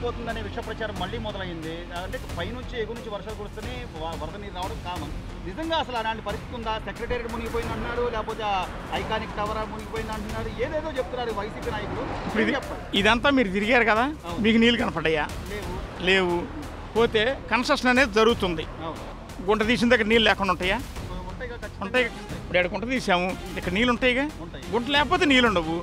మునిగిపోతుందనే విష ప్రచారం మళ్ళీ మొదలైంది. అంటే పైనుంచి ఎగువ నుంచి వర్షాలు కురుస్తూనే వరద నీరు రావడం కామన్. నిజంగా అసలు అలాంటి పరిస్థితి ఉందా? సెక్రటేరియట్ మునిగిపోయింది అంటున్నారు, లేకపోతే ఐకానిక్ టవర్ మునిగిపోయింది అంటున్నారు, ఏదేదో చెప్తున్నారు వైసీపీ నాయకులు. ఇదంతా మీరు తిరిగారు కదా, మీకు నీళ్ళు కనపడ్డాయా? లేవు. పోతే కన్స్ట్రక్షన్ అనేది జరుగుతుంది. గుంట తీసిన దగ్గర నీళ్ళు లేకుండా ఉంటాయా? ఉంటాయి. ఇప్పుడు ఇక్కడ గుంట తీసాము, ఇక్కడ నీళ్ళు ఉంటాయిగా. గుంట లేకపోతే నీళ్ళు ఉండవు.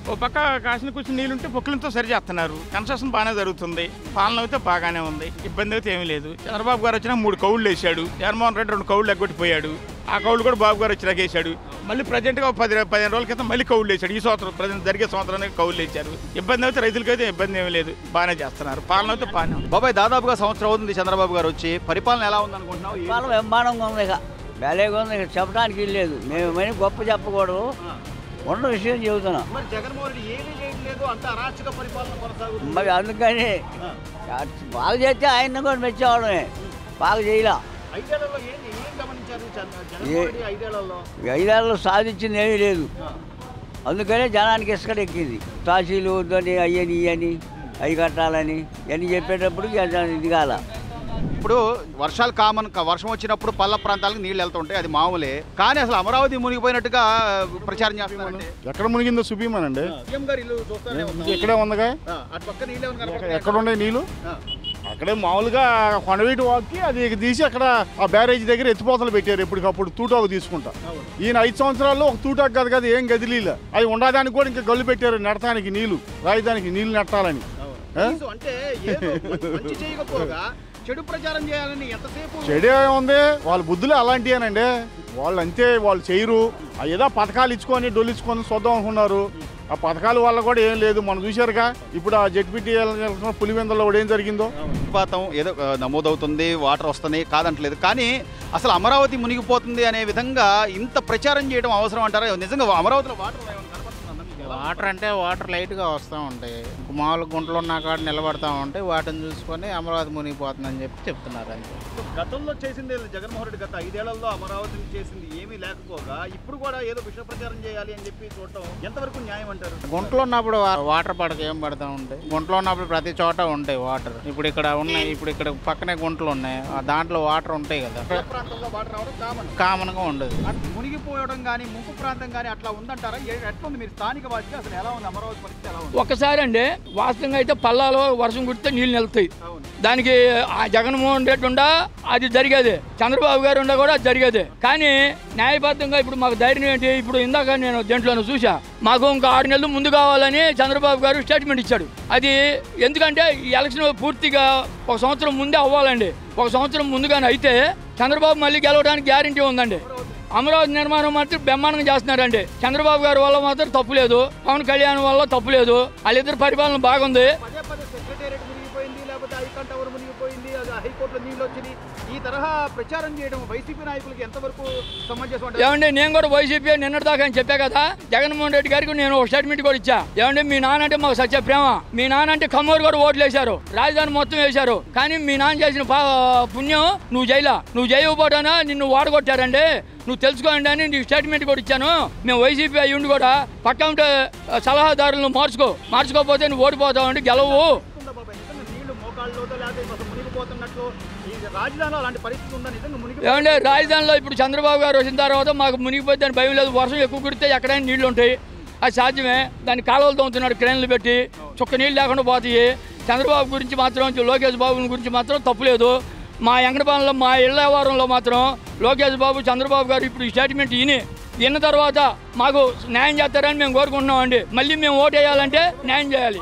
ఓ పక్క కాసిన కూర్చొని నీళ్ళుంటే పొక్కులతో సరి చేస్తున్నారు. కన్స్ట్రక్షన్ బాగానే జరుగుతుంది. పాలన అయితే బాగానే ఉంది, ఇబ్బంది అయితే ఏమీ లేదు. చంద్రబాబు గారు వచ్చినా 3 కౌళ్ళు వేసాడు. జగన్మోహన్ రెడ్డి 2 కౌళ్ళు ఎగ్గొట్టిపోయాడు. ఆ కౌళ్ళు కూడా బాబు గారు వచ్చినాక వేసాడు. మళ్ళీ ప్రజెంట్గా 15 రోజుల క్రితం మళ్ళీ కౌళ్ళు వేసాడు. ఈ సంవత్సరం ప్రజెంట్ జరిగే సంవత్సరానికి కౌళ్ళు వేసారు. ఇబ్బంది అయితే రైతులకైతే ఇబ్బంది ఏమీ లేదు, బాగానే చేస్తున్నారు. పాలన అయితే బాగానే ఉంది. బాబాయ్, దాదాపుగా సంవత్సరం అవుతుంది చంద్రబాబు గారు వచ్చి. పరిపాలన ఎలా ఉంది అనుకుంటున్నావు? పరిపాలన బ్రహ్మాండంగా ఉంది. ఇక వేలేగా ఉంది, ఇక చెప్పడానికి లేదు. మేము గొప్ప చెప్పకూడదు, ఉన్న విషయం చెబుతున్నాం. మరి జగన్మోహన్ రెడ్డి ఏమీ చేయట్లేదు, అంత అరాచక పరిపాలన కొనసాగుతుంది. మరి అందుకని బాగా చేస్తే ఆయన కూడా మెచ్చేవాడమే, బాగా చేయలే. 5 ఏళ్లలో ఏం గమనించారు జగన్మోహన్ రెడ్డి 5 ఏళ్లలో? 5 ఏళ్ళలో సాధించింది ఏమీ లేదు. అందుకనే జనానికి ఇసుకట ఎక్కింది. తాసీలు వద్దని అయ్యని ఇయ్యని అవి కట్టాలని ఇవన్నీ చెప్పేటప్పుడు ఇది కాల. ఇప్పుడు వర్షాలు కామన్, వర్షం వచ్చినప్పుడు పల్ల ప్రాంతాలకు నీళ్ళు వెళ్తుంటాయి, అది మామూలే. కానీ అసలు అమరావతి మునిగిపోయినట్టుగా ప్రచారం చేస్తున్నారు. ఎక్కడ మునిగిందో చూపిమనండి. ఇక్కడే ఉందిగా, ఎక్కడ ఉన్నాయి నీళ్ళు? అక్కడే మామూలుగా కొండవీటి వాక్కి అది తీసి అక్కడ ఆ బ్యారేజ్ దగ్గర ఎత్తిపోతలు పెట్టారు. ఎప్పటికప్పుడు తూటాకు తీసుకుంటా. ఈయన 5 సంవత్సరాల్లో ఒక తూటాకు కాదు కదా, ఏం గదిలీల అవి ఉండడానికి కూడా ఇంకా గల్లు పెట్టారు. నెడతానికి నీళ్లు, రాజధానికి నీళ్లు నెట్టాలని. చెడు ప్రచారం చేయాలని ఎంతసేపు? చెడే ఉంది, వాళ్ళ బుద్ధులు అలాంటివేనండి. వాళ్ళు అంతే, వాళ్ళు చేయరు. ఏదో పథకాలు ఇచ్చుకొని డొల్లించుకొని చూద్దాం అనుకున్నారు. ఆ పథకాల వల్ల కూడా ఏం లేదు. మనం చూశారుగా ఇప్పుడు ఆ జెడ్పీటీ పులివెందులో కూడా ఏం జరిగిందో. హిమపాతం ఏదో నమోదవుతుంది, వాటర్ వస్తున్నాయి, కాదంటలేదు. కానీ అసలు అమరావతి మునిగిపోతుంది అనే విధంగా ఇంత ప్రచారం చేయడం అవసరం అంటారా? నిజంగా అమరావతిలో వాటర్ అంటే వాటర్ లైట్గా వస్తూ ఉంటాయి. మామూలు గుంటలు ఉన్న కాడ నిలబడతా ఉంటాయి. వాటిని చూసుకొని అమరావతి మునిగిపోతుందని చెప్తున్నారు. అంతే. గతంలో చేసింది జగన్మోహన్ రెడ్డి గత 5 ఏళ్లలో అమరావతిని చేసింది ఏమీ లేకపోగా ఇప్పుడు కూడా ఏదో విష ప్రచారం చేయాలి అని చెప్పి చూడటం ఎంతవరకు న్యాయం అంటారు? గుంటలో ఉన్నప్పుడు వాటర్ పడక ఏం పడతా ఉంటాయి. గుంటలో ఉన్నప్పుడు ప్రతి చోట ఉంటాయి వాటర్. ఇప్పుడు ఇక్కడ ఉన్నాయి, ఇప్పుడు ఇక్కడ పక్కనే గుంటలు ఉన్నాయి, దాంట్లో వాటర్ ఉంటాయి కదా. ప్రాంతంలో వాటర్ రావడం కామన్గా ఉండదు. మునిగిపోవడం కానీ ముంపు ప్రాంతం కానీ అట్లా ఉందంటారా? ఎట్లుంది మీరు స్థానిక వాసి, అసలు ఎలా ఉంది అమరావతి పరిస్థితి? ఎలా ఉంది? ఒక్కసారి అండి వాస్తవంగా అయితే పల్లాలో వర్షం కుడితే నీళ్ళు నిలుతాయి. దానికి ఆ జగన్మోహన్ రెడ్డి ఉండా అది జరిగేది, చంద్రబాబు గారు ఉండా కూడా జరిగేది. కానీ న్యాయబద్ధంగా ఇప్పుడు మాకు ధైర్యం ఏంటి? ఇప్పుడు ఇందాక నేను దేంట్లోనూ చూసా, మాకు ఇంకా 6 నెలలు ముందు కావాలని చంద్రబాబు గారు స్టేట్మెంట్ ఇచ్చాడు. అది ఎందుకంటే ఈ ఎలక్షన్ పూర్తిగా 1 సంవత్సరం ముందే అవ్వాలండి. 1 సంవత్సరం ముందుగానే అయితే చంద్రబాబు మళ్ళీ గెలవడానికి గ్యారంటీ ఉందండి. అమరావతి నిర్మాణం మాత్రం బ్రహ్మాండంగా చేస్తున్నారండి. చంద్రబాబు గారి వల్ల మాత్రం తప్పు లేదు, పవన్ కళ్యాణ్ వల్ల తప్పు లేదు. వాళ్ళిద్దరు పరిపాలన బాగుంది. ఈ తరహా ప్రచారం చేయడం వైసీపీ నాయకులకి ఎంతవరకు సమంజసం? ఏమండి, నేను కూడా వైసీపీ నిన్నటిదాకా అని చెప్పా కదా. జగన్మోహన్ రెడ్డి గారికి నేను ఒక స్టేట్మెంట్ కూడా ఇచ్చా. ఏమంటే మీ నాన్న అంటే మాకు సత్య ప్రేమ. మీ నాన్న అంటే కమ్మూరు కూడా ఓట్లు వేశారు, రాజధాని మొత్తం వేశారు. కానీ మీ నాన్న చేసిన పుణ్యం నువ్వు జైలా, నువ్వు జైవపోటానా నిన్ను వాడగొట్టారండి, నువ్వు తెలుసుకోండి అని నీకు స్టేట్మెంట్ కూడా ఇచ్చాను. మేము వైసీపీ అయ్యి ఉండి కూడా పక్క ఉంటే సలహాదారులను మార్చుకోకపోతే నువ్వు ఓడిపోతావు, గెలవు. ఏమంటే రాజధానిలో ఇప్పుడు చంద్రబాబు గారు వచ్చిన తర్వాత మాకు మునిగిపోతే దాని భయం లేదు. వర్షం ఎక్కువ కుడితే ఎక్కడైనా నీళ్లు ఉంటాయి, అది సాధ్యమే. దాన్ని కాలువలు తోముతున్నాడు క్రేన్లు పెట్టి, చుక్క నీళ్ళు లేకుండా పోతాయి. చంద్రబాబు గురించి మాత్రం, లోకేష్ బాబు గురించి మాత్రం తప్పులేదు. మా ఎంగడపాలెంలో మా ఇళ్ల వ్యవహారంలో మాత్రం లోకేష్ బాబు, చంద్రబాబు గారు ఇప్పుడు ఈ స్టేట్మెంట్ విన్న తర్వాత మాకు న్యాయం చేస్తారని మేము కోరుకుంటున్నామండి. మళ్ళీ మేము ఓటు వేయాలంటే న్యాయం చేయాలి.